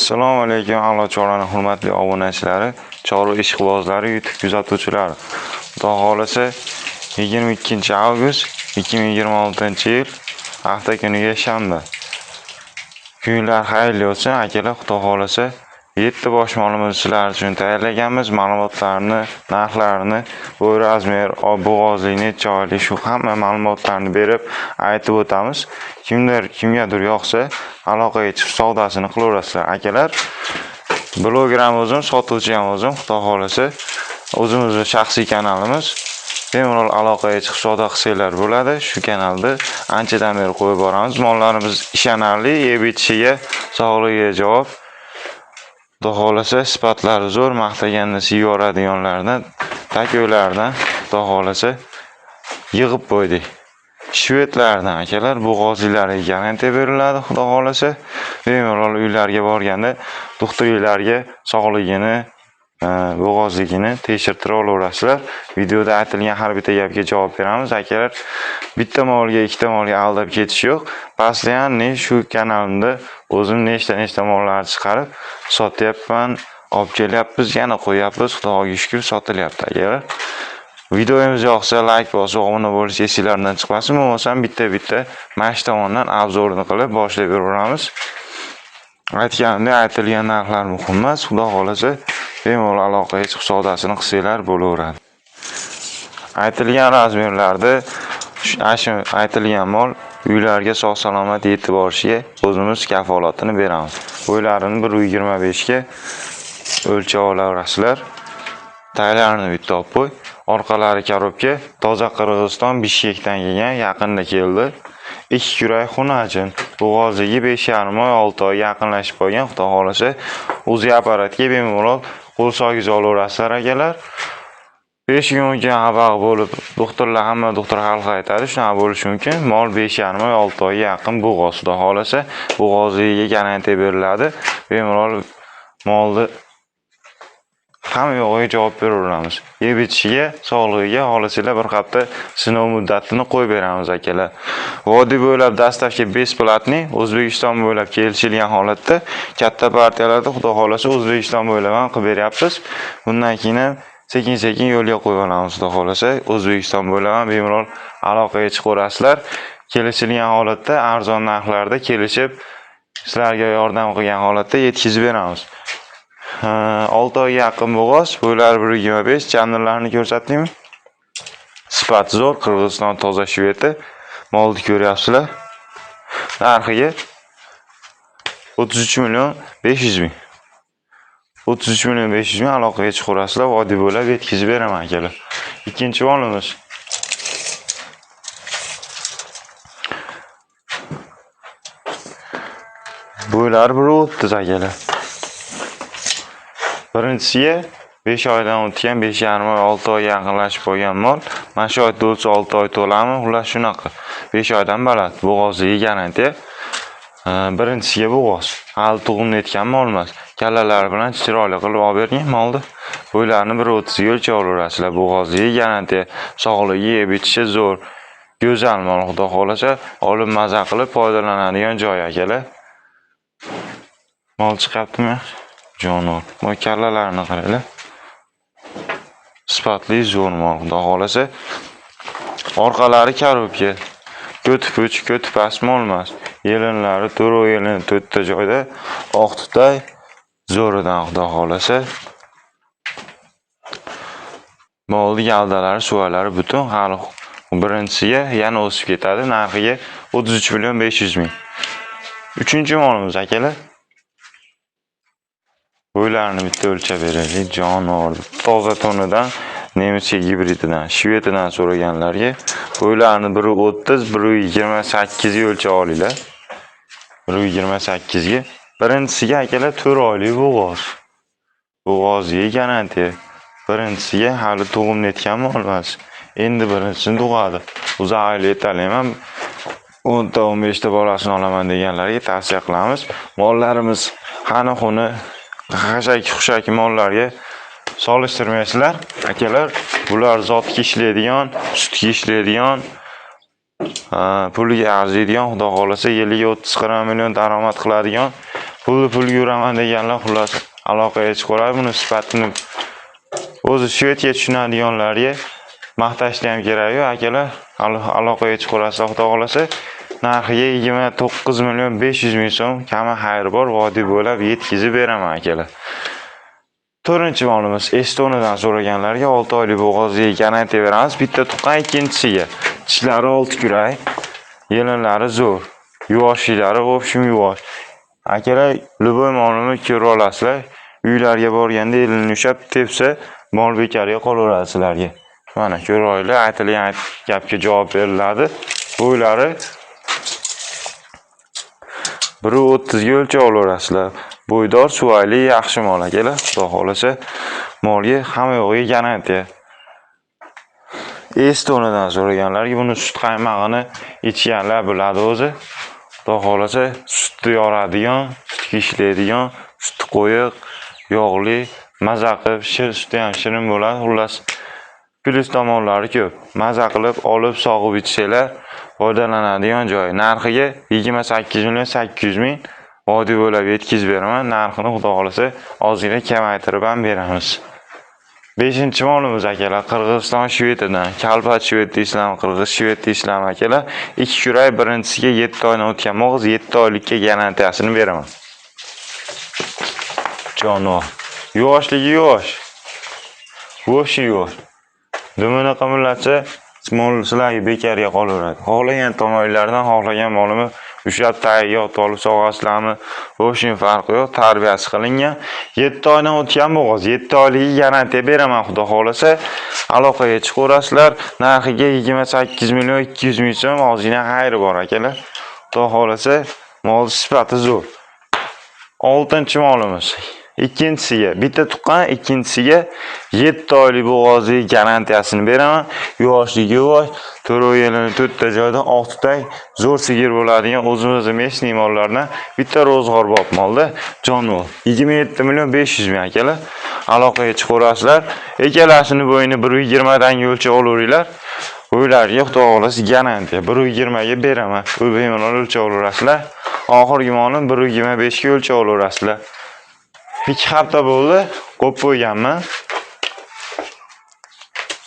Assalomu alaykum, a'lo chorani hurmatli obunachilari, chorva ishqibozlari, YouTube kuzatuvchilari. Xudo xolasa 22 avgust 2026-yil hafta kuniga shanba. Kunlar xayrli bo'lsin, akalar. Xudo xolasa 7 bosh molimizni sizlar uchun tayyorlaganmiz. Ma'lumotlarni, narxlarini, bo'y razmer, bo'g'ozlikni, choylik shu hamma ma'lumotlarni berib aytib o'tamiz. Kimgadir yoqsa aloqaga chiqib savdosini qilaverasizlar, akalar. Bloger ham o'zim, sotuvchi ham o'zim. Xudo xolasa o'zimizning shaxsiy kanalimiz. Bemalol aloqaga chiqib savdo qilsanglar bo'ladi. Shu kanalda anchadan beri qo'yib boramiz. Mollarimiz ishonarli, yeb itishiga, sog'ligiga javob. Xudo xolasa sifatlari zo'r, maqtaganda siyoradiganlardan, tako'ylardan xudo xolasa yig'ib qo'ydik. Shvedlardan akalar, bo'g'ozlilarga garantiya beriladi. Xudo xolasa bemalol uylarga borganda doktorlarga sog'ligini, bo'g'ozligini tekshirtirib olaverasizlar. Videoda aytilgan har bitta gapga javob beramiz, akalar. Bitta molga, ikkita molga aldab ketish yo'q. Pastda ham shu kanalimda o'zim nechta mollarni chiqarib sotyapman, olib kelyapmiz, yana qo'yapmiz. Xudoga shukr, sotilyapti, akalar. Videomiz yoqsa like bosib, obuna bo'lish esingizlardan chiqmasin. Bo'lmasa bitta mana tomondan obzorini qilib boshlab beraveramiz. Aytganimdek, aytilgan narxlar muhim emas. Xudo xolasa bemalol aloqaga chiqib savdosini qilsanglar bo'laveradi. Aytilgan razmerlarda aytilgan mol uylarga sog'-salomat yetib borishiga o'zimiz kafolatini beramiz. Bo'ylarini 1.25 ga o'lchab olaverasizlar. Taylarni bitta olib qo'y. Orqalari korobka, toza Qirg'iziston Bishkekdan kelgan, yaqinda keldi. 2 kurak xunajin, bo'g'ozligi 5,5 oy, 6 oy yaqinlashib qolgan. Xudo xolasa o'zi apparatga bemalol qo'l sogiz olaverasizlar, akalar. 5 kunga xabar bo'lib, hamma doktor xalq aytadi, shunaqa bo'lishi mumkin. Mol 5,5 oy, 6 oyga yaqin bo'g'oz. Xudo xolasa bo'g'ozligiga garantiya beriladi. Bemalol molni hamma yo'g'iga javob beraveramiz. Yeb itishiga, sog'ligiga xohlasanglar bir hafta sinov muddatini qo'yib beramiz, akalar. Vodiy bo'ylab dastavka besplatniy, O'zbekiston bo'ylab kelishilgan holatda katta partiyalarda xudo xolasa O'zbekiston bo'ylab ham qilib beryapmiz. Bundan keyin sekin-sekin yo'lga qo'yib olamiz, xudo xolasa. O'zbekiston bo'ylab ham bemalol aloqaga chiqaverasizlar. Kelishilgan holatda arzon narxlarda kelishib, sizlarga yordam qilgan holatda yetkazib beramiz. 6 oyga yaqin bo'g'oz, bo'ylari 1.25, janrlarni ko'rsatdingmi? Sifat zo'r, Qirg'iziston toza shveti. Molni ko'ryapsizlar. Narxiga 33.500.000. 33.500.000 aloqaga chiqaverasizlar, vodiy bo'ylab yetkazib beraman, akalar. Ikkinchi molimiz. Bo'ylari 1.30, akalar. Birinchisiga 5 oydan o'tgan, 5,5 oy, 6 oy yaqinlashib qolgan mol. Mana shu oyda o'tsa 6 oy to'lami, xullas shunaqa. 5 oydan baland, bo'g'ozligi garantiya. Birinchisiga bo'g'oz. Hali tug'im netgan mol emas. Kallalari bilan chiroyli qilib olib bergan molni. Bo'ylarini 1.30 ga o'lchab olaverasizlar. Bo'g'ozligi garantiya, sog'ligi, yeb itishi zo'r. Go'zal mol, xudo xolasa olib maza qilib foydalanadigan joy, akalar. Mol chiqyaptimi? Jonor. Mo'y kallalarni qaranglar. Sifatli zo'r mol, xudo xolasa. Orqalari korobka. Ko'tib past mol emas. Yelinlari to'ro yelin 4 ta joyda oq tutay zo'ridan, xudo xolasa. Molni gavdalari, suvalari butun, hali birinchisiga yana o'sib ketadi. Narxiga 33.500.000. Uchinchi molimiz, akalar. Bo'ylarini bitta o'lchab beraylik. Jonor, toza tonidan, nemischa gibrididan, shvetidan so'raganlarga bo'ylarini 1.30, 1.28 ga o'lchab olinglar. 1.28 ga. Birinchisiga akalar 4 oylik bo'g'oz. Bo'g'ozga garantiya. Birinchisiga hali tug'im netgan mol emas. Endi birinchisini tug'adi. Uzoq aytalaman. 10 ta 15 ta bolasini olaman deganlarga tavsiya qilamiz. Mollarimiz xona-xona xushaki mollarga solishtirmaysizlar, akalar. Bular zotga ishlaydigan, sutga ishlaydigan, puliga arziydigan, xudo xolasa yiliga 30-40 million daromad qiladigan pul yuraman deganlar xullas aloqaga chiqaveradi. Buni sifatini o'zi Shvedga tushunadiganlarga maqtashni ham kerak yo'q, akalar. Aloqaga chiqaverasiz, xudo xolasa. Narxiga 29 million 500 ming so'm kami xayr bor, vodiy bo'lib yetkazib beraman, akalar. 4-molimiz Estoniyadan so'raganlarga 6 oylik bo'g'ozga garantiya beramiz. Bitta tuqqan, ikkinchisiga tishlari 6 kurak, yelinlari zo'r, yuvoshlari o'pshim yuvosh. Akalar, любой molni ko'ra olasizlar. Uylarga borganda elini ushlab tepsa, mol bekariga qolaveradi sizlarga. Mana ko'ra olinglar, aytilgan gapga javob beriladi. Bo'ylari 1.30 ga o'lchab olaverasizlar. Bo'ydor, suvayli, yaxshi mol akalar. Xudo xolasa, molga hamma yo'g'iga garantiya. Estoniyadan so'raganlarga buni sut qaymog'ini ichganlar biladi o'zi. Xudo xolasa, sutni yoradigan, sutga ishlaydigan, suti qo'yiq, yog'li, maza qilib, suti ham shirin bo'ladi. Xullas, plyus tomonlari ko'p. Maza qilib, olib, sog'ib ichsanglar, foydalanadigan joy. Narxiga 28 million 800 ming vodiy bo'lib yetkazib beraman. Narxini xudo xolasa ozgina kamaytirib ham beramiz. 5-molimiz akalar, Qirg'iziston Shvediyadan. Kalpat Shved islam, Qirg'iz Shved islam akalar. 2 kurak, birinchisiga 7 oydan o'tgan mog'iz 7 oylikka garantiyasini beraman. Jonivor. Yuvoshligi yuvosh. Bo'shi yuvosh. Dumini qimirlatsa, mol sizlarga bekarga qolaveradi. Xohlagan tomonlardan xohlagan molimi ushlab tayyorga olib sog'asizlarmi? Bo'shin farqi yo'q, tarbiyasi qilingan. 7 oydan o'tgan bo'g'oz, 7 oylik garantiya beraman, xudo xolasa. Aloqaga chiqaverasizlar. Narxiga 28 million 200 ming so'm ozgina xayri bor akalar. Xudo xolasa, mol sifati zo'r. 6-molimiz. Ikkinchisiga bitta tuqqan, ikkinchisiga 7 oylik bo'g'ozlik garantiyasini beraman. Yuvoshligi yuvosh, to'rov yelini 4 ta joyda 6 ta zo'r sigir bo'ladigan o'zimizning mesniy mollardan bitta ro'zg'or bob molda jonivor. 27 million 500 ming akalar. Aloqaga chiqaverasizlar. Ekalasini bo'yini 1.20 dan o'lchab olaveringlar. O'ylarga xudo xolasa garantiya 1.20 ga beraman. U bemalol o'lchab olaverasizlar. Oxirgi molni 1.25 ga o'lchab olaverasizlar. 2 hafta bo'ldi, qo'yib qo'yganman.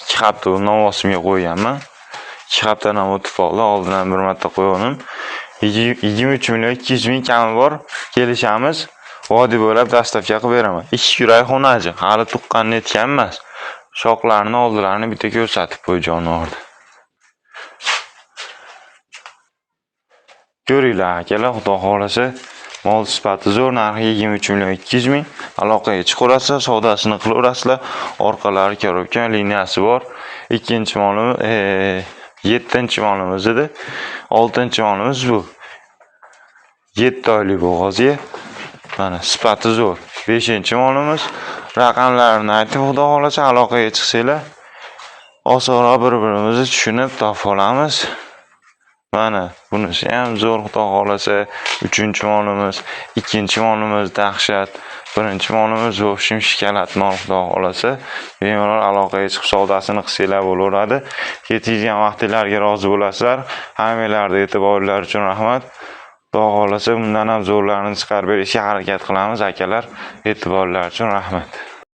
2 hafta novosimga qo'yganman. 2 haftadan o'tib qoldi, oldindan bir marta qo'yganim. 23 million 200 ming kami bor, kelishamiz. Vodiy bo'lib dastavka qilib beraman. 2 kurak xonaji, hali tuqqanni etgan emas. Shoxlarini oldilarini bitta ko'rsatib qo'y jonivorni. Ko'ringlar akalar, xudo xolasa, mol sifati zo'r, narxi 23 million 200 ming. Aloqaga chiqaverasizlar, savdosini qilaverasizlar. Orqalari korobkan liniyasi bor. 7-molimiz edi. 6-molimiz bu. 7 oylik bo'g'ozga. Mana sifati zo'r. 5-molimiz. Raqamlarini aytib, xudo xolasa aloqaga chiqsanglar, osonroq bir-birimizni tushunib topib olamiz. Mana bunisi ham zo'r, xudo xolasa. 3-molimiz, 2-molimiz dahshat, 1-molimiz o'pshim shikalat mol, xudo xolasa. Bemalol aloqaga chiqib savdosini qilsanglar bo'laveradi. Ketilgan vaqtlarga rozi bo'lasizlar. Hammalarga e'tiborlar uchun rahmat. Xudo xolasa bundan ham zo'rlarini chiqarib berishga harakat qilamiz akalar. E'tiborlar uchun rahmat.